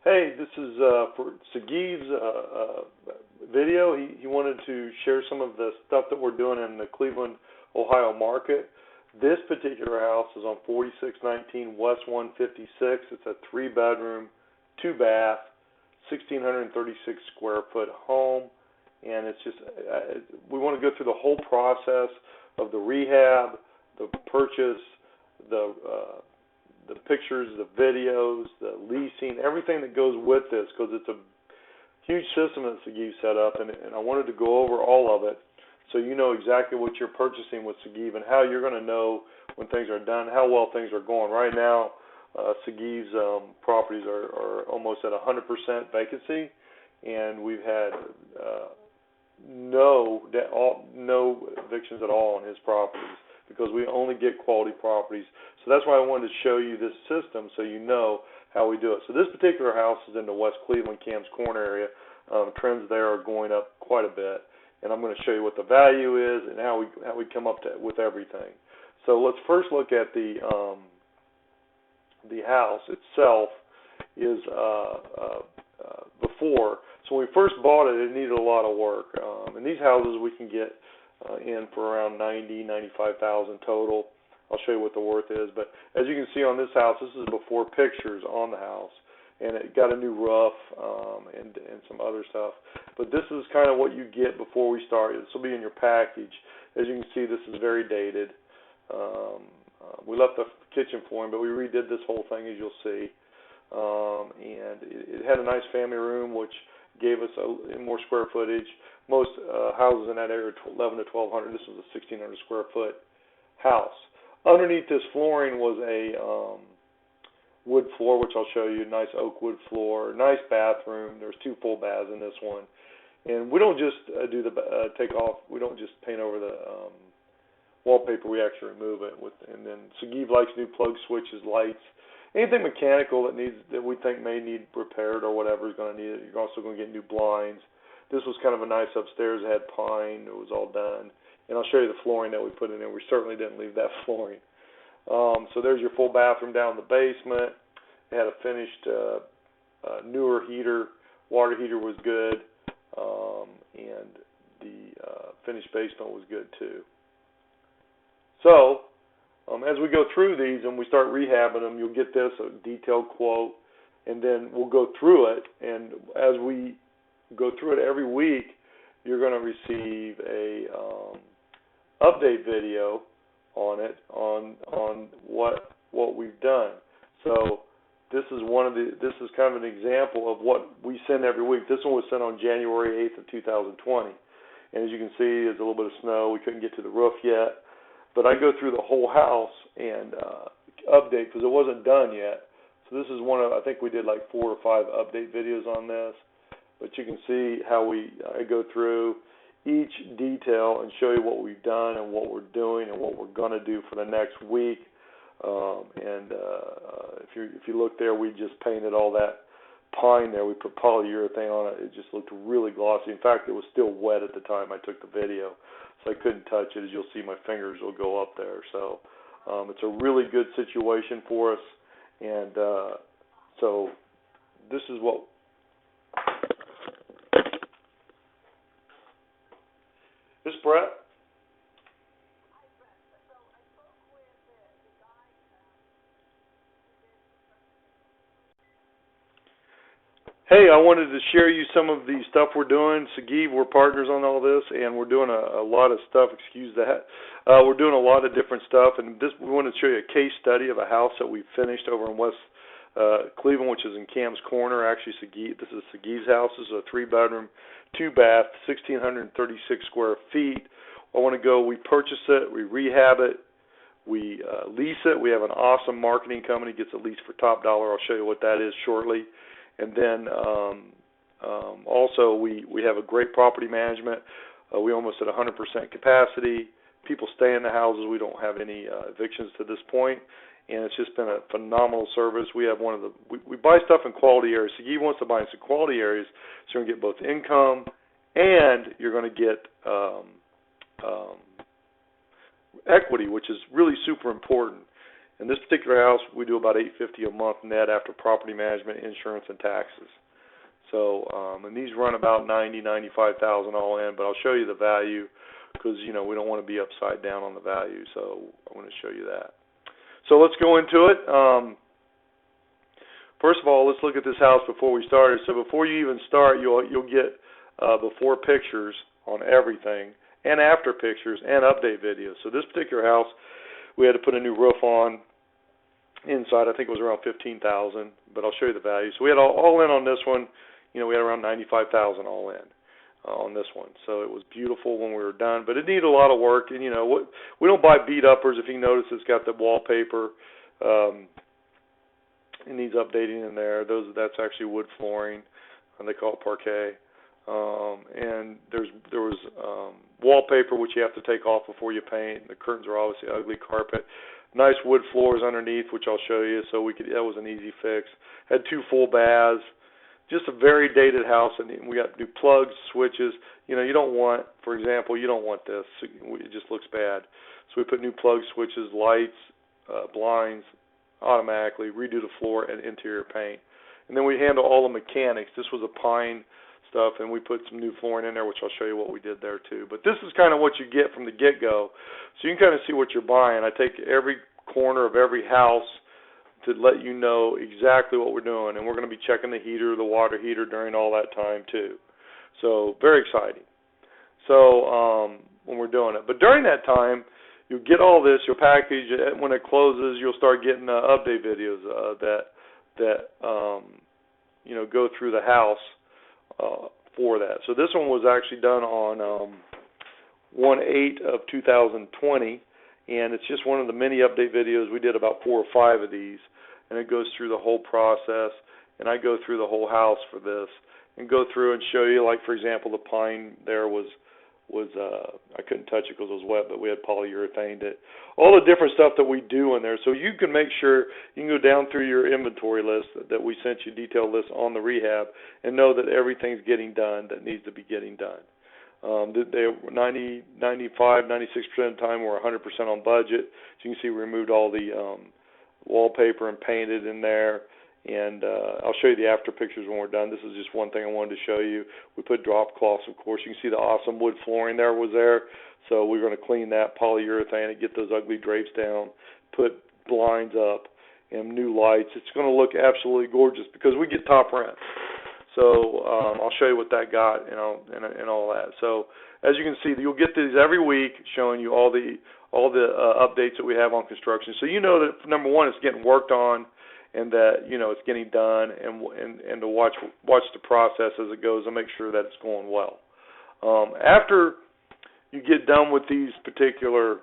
Hey, this is for Sagiv's video. He wanted to share some of the stuff that we're doing in the Cleveland, Ohio market. This particular house is on 4619 West 156. It's a 3-bedroom, 2-bath, 1,636 square foot home, and it's just we want to go through the whole process of the rehab, the purchase, the pictures, the videos, the leasing, everything that goes with this, because it's a huge system that Sagiv set up, and I wanted to go over all of it so you know exactly what you're purchasing with Sagiv and how you're going to know when things are done, how well things are going. Right now, Sagiv's properties are almost at 100% vacancy, and we've had no evictions at all on his properties, because we only get quality properties. So that's why I wanted to show you this system so you know how we do it. So this particular house is in the West Cleveland, Cam's Corner area. Trends there are going up quite a bit, and I'm going to show you what the value is and how we come up with everything. So let's first look at the house itself. Is before. So when we first bought it, it needed a lot of work. And these houses we can get in for around $95,000 total. I'll show you what the worth is. But as you can see on this house, this is before pictures on the house, and it got a new roof and some other stuff. But this is kind of what you get before we start. This will be in your package. As you can see, this is very dated. We left the kitchen flooring, but we redid this whole thing, as you'll see. And it had a nice family room, which gave us more square footage. Most houses in that area are 11 to 1,200. This was a 1,600 square foot house. Underneath this flooring was a wood floor, which I'll show you. Nice oak wood floor. Nice bathroom. There's 2 full baths in this one. And we don't just do the take off. We don't just paint over the wallpaper. We actually remove it. And then Sagiv likes new plug switches, lights. Anything mechanical that we think may need repaired or whatever is going to need it. You're also going to get new blinds. This was kind of a nice upstairs. It had pine. It was all done. And I'll show you the flooring that we put in there. We certainly didn't leave that flooring. So there's your full bathroom down in the basement. It had a finished newer heater. Water heater was good. And the finished basement was good too. So as we go through these and we start rehabbing them, you'll get this, a detailed quote, and then we'll go through it. And as we go through it every week, you're going to receive a update video on it, on what we've done. So this is kind of an example of what we send every week. This one was sent on January 8th of 2020. And as you can see, there's a little bit of snow. We couldn't get to the roof yet. But I go through the whole house and update, because it wasn't done yet. So this is one of, I think we did like 4 or 5 update videos on this. But you can see how I go through each detail and show you what we've done and what we're doing and what we're going to do for the next week. If you look there, we just painted all that pine there. We put polyurethane on it. It just looked really glossy. In fact, it was still wet at the time I took the video, so I couldn't touch it. As you'll see, my fingers will go up there. So it's a really good situation for us. And so this is what... This is Brett. Hey, I wanted to share you some of the stuff we're doing. Sagiv, we're partners on all this, and we're doing a lot of stuff. Excuse that. We're doing a lot of different stuff, and we want to show you a case study of a house that we finished over in West Cleveland, which is in Cam's Corner. Actually, this is Sagiv's house. This is a 3-bedroom, 2-bath, 1,636 square feet. We purchase it, we rehab it, we lease it. We have an awesome marketing company, gets a lease for top dollar. I'll show you what that is shortly. And then also we have a great property management. We almost at 100% capacity. People stay in the houses. We don't have any evictions to this point. And it's just been a phenomenal service. We have we buy stuff in quality areas. So he wants to buy in some quality areas, so you're going to get both income and you're going to get equity, which is really super important. In this particular house, we do about $850 a month net after property management, insurance, and taxes. So, and these run about $95,000 all in, but I'll show you the value because, we don't want to be upside down on the value. So I'm going to show you that. So let's go into it. First of all, let's look at this house before we started. So before you even start, you'll get before pictures on everything, and after pictures, and update videos. So this particular house, we had to put a new roof on inside. I think it was around $15,000, but I'll show you the value. So we had all in on this one. We had around $95,000 all in on this one. So it was beautiful when we were done, but it needed a lot of work. And we don't buy beat uppers. If you notice, it's got the wallpaper. It needs updating in there. That's actually wood flooring, and they call it parquet. And there was wallpaper which you have to take off before you paint. The curtains are obviously ugly. Carpet, nice wood floors underneath, which I'll show you. So that was an easy fix. Had 2 full baths. Just a very dated house, and we got new plugs, switches. You don't want, for example, you don't want this. It just looks bad. So we put new plugs, switches, lights, blinds, automatically, redo the floor, and interior paint. And then we handle all the mechanics. This was a pine stuff, and we put some new flooring in there, which I'll show you what we did there too. But this is kind of what you get from the get-go. So you can kind of see what you're buying. I take every corner of every house to let you know exactly what we're doing, and we're going to be checking the heater, the water heater during all that time too. So very exciting. So when we're doing it, but during that time, you'll get all this. You'll package it. When it closes, you'll start getting update videos that go through the house for that. So this one was actually done on 1/8/2020, and it's just one of the many update videos. We did about 4 or 5 of these. And it goes through the whole process, and I go through the whole house for this, and go through and show you, like, for example, the pine there was I couldn't touch it because it was wet, but we had polyurethane it. All the different stuff that we do in there, so you can make sure you can go down through your inventory list that we sent you, detailed list on the rehab, and know that everything's getting done that needs to be getting done. They 95, 96% of the time we're 100% on budget. So you can see we removed all the wallpaper and painted in there, and I'll show you the after pictures when we're done. This is just one thing I wanted to show you. We put drop cloths, of course. You can see the awesome wood flooring there was there, so we're going to clean that polyurethane and get those ugly drapes down, put blinds up, and new lights. It's going to look absolutely gorgeous because we get top rent. So I'll show you what that got and all that. So as you can see, you'll get these every week showing you all the updates that we have on construction. So that, number one, it's getting worked on, and that it's getting done, and to watch the process as it goes and make sure that it's going well. After you get done with these particular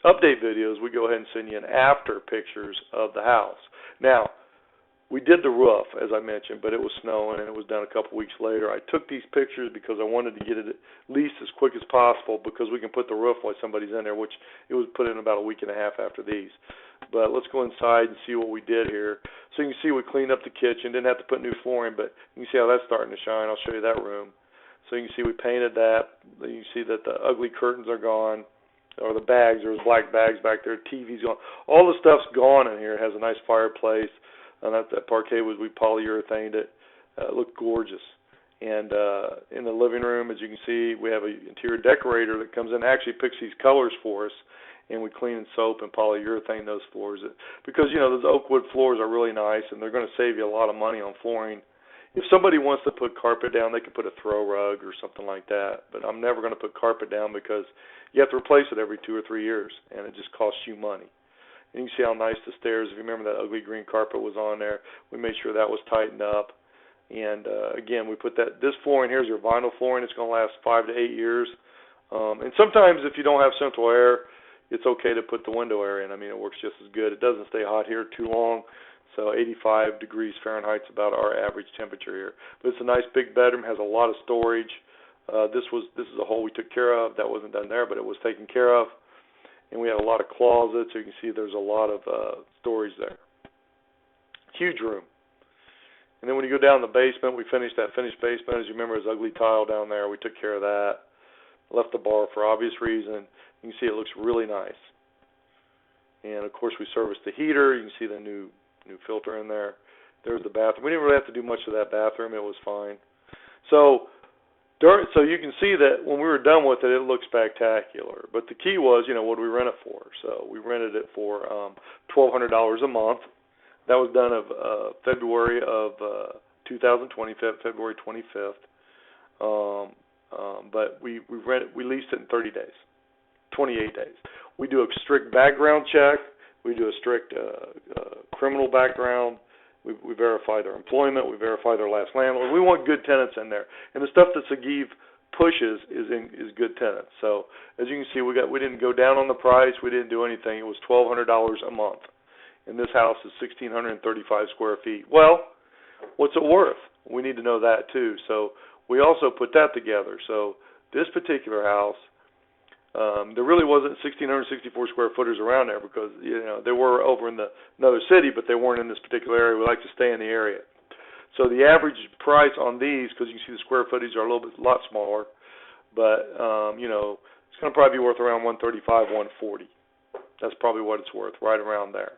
update videos, we go ahead and send you an after pictures of the house. Now, we did the roof, as I mentioned, but it was snowing, and it was done a couple weeks later. I took these pictures because I wanted to get it at least as quick as possible because we can put the roof while somebody's in there, which it was put in about a week and a half after these. But let's go inside and see what we did here. So you can see we cleaned up the kitchen, didn't have to put new flooring, but you can see how that's starting to shine. I'll show you that room. So you can see we painted that. You can see that the ugly curtains are gone, or the bags. There was black bags back there. TV's gone. All the stuff's gone in here. It has a nice fireplace. And that parquet we polyurethaned it. It looked gorgeous. And in the living room, as you can see, we have an interior decorator that comes in and actually picks these colors for us, and we clean and soap and polyurethane those floors. Because, those oak wood floors are really nice, and they're going to save you a lot of money on flooring. If somebody wants to put carpet down, they can put a throw rug or something like that. But I'm never going to put carpet down because you have to replace it every 2 or 3 years, and it just costs you money. And you can see how nice the stairs, if you remember that ugly green carpet was on there. We made sure that was tightened up. And, again, we put this flooring here is your vinyl flooring. It's going to last 5 to 8 years. And sometimes if you don't have central air, it's okay to put the window air in. I mean, it works just as good. It doesn't stay hot here too long. So 85 degrees Fahrenheit is about our average temperature here. But it's a nice big bedroom, has a lot of storage. This is a hole we took care of. That wasn't done there, but it was taken care of. And we have a lot of closets, so you can see there's a lot of storage there. Huge room. And then when you go down the basement, we finished that finished basement. As you remember, there's ugly tile down there. We took care of that. Left the bar for obvious reason. You can see it looks really nice. And of course, we serviced the heater. You can see the new filter in there. There's the bathroom. We didn't really have to do much of that bathroom. It was fine. So you can see that when we were done with it, it looked spectacular. But the key was, what do we rent it for? So we rented it for $1,200 a month. That was done of February of 2020, February 25th. But we leased it in 30 days, 28 days. We do a strict background check. We do a strict criminal background. We verify their employment. We verify their last landlord. We want good tenants in there. And the stuff that Sagiv pushes is good tenants. So as you can see, we didn't go down on the price. We didn't do anything. It was $1,200 a month. And this house is 1,635 square feet. Well, what's it worth? We need to know that too. So we also put that together. So this particular house, there really wasn't 1,664 square footers around there because, they were over in another city, but they weren't in this particular area. We like to stay in the area. So the average price on these, because you can see the square footage are a lot smaller, but, it's going to probably be worth around $135, $140. That's probably what it's worth, right around there.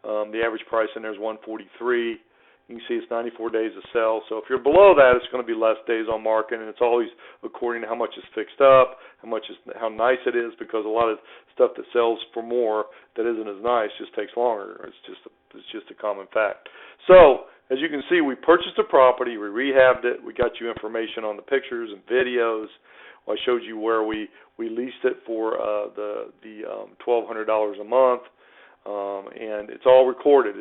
The average price in there is $143. You can see it's 94 days to sell. So if you're below that, it's going to be less days on market, and it's always according to how much is fixed up, how nice it is, because a lot of stuff that sells for more that isn't as nice just takes longer. It's just a common fact. So as you can see, we purchased a property, we rehabbed it, we got you information on the pictures and videos. I showed you where we leased it for the $1,200 a month, and it's all recorded.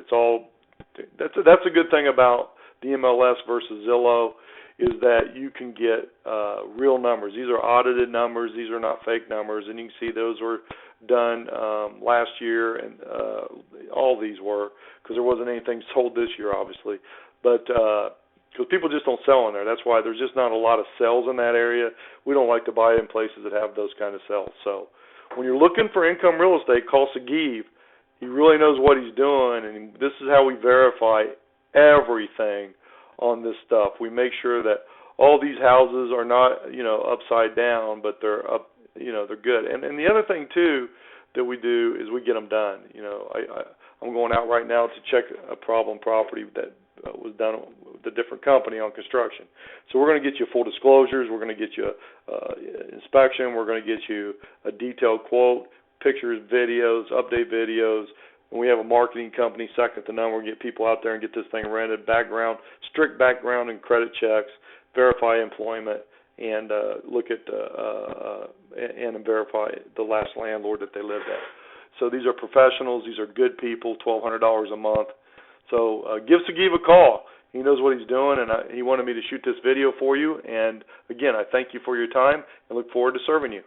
That's a good thing about the MLS versus Zillow, is that you can get real numbers. These are audited numbers. These are not fake numbers, and you can see those were done last year, and all these were, because there wasn't anything sold this year, obviously, but because people just don't sell in there. That's why there's just not a lot of sales in that area. We don't like to buy in places that have those kind of sales. So when you're looking for income real estate, call Sagiv. He really knows what he's doing, and this is how we verify everything on this stuff. We make sure that all these houses are not, upside down, but they're up, they're good. And the other thing too that we do is we get them done. I'm going out right now to check a problem property that was done with a different company on construction. So we're going to get you full disclosures. We're going to get you inspection. We're going to get you a detailed quote, pictures, videos, update videos. And we have a marketing company second to none. We'll get people out there and get this thing rented, strict background and credit checks, verify employment, and look at and verify the last landlord that they lived at. So these are professionals. These are good people, $1,200 a month. So give Sagiv a call. He knows what he's doing, and he wanted me to shoot this video for you. And, again, I thank you for your time and look forward to serving you.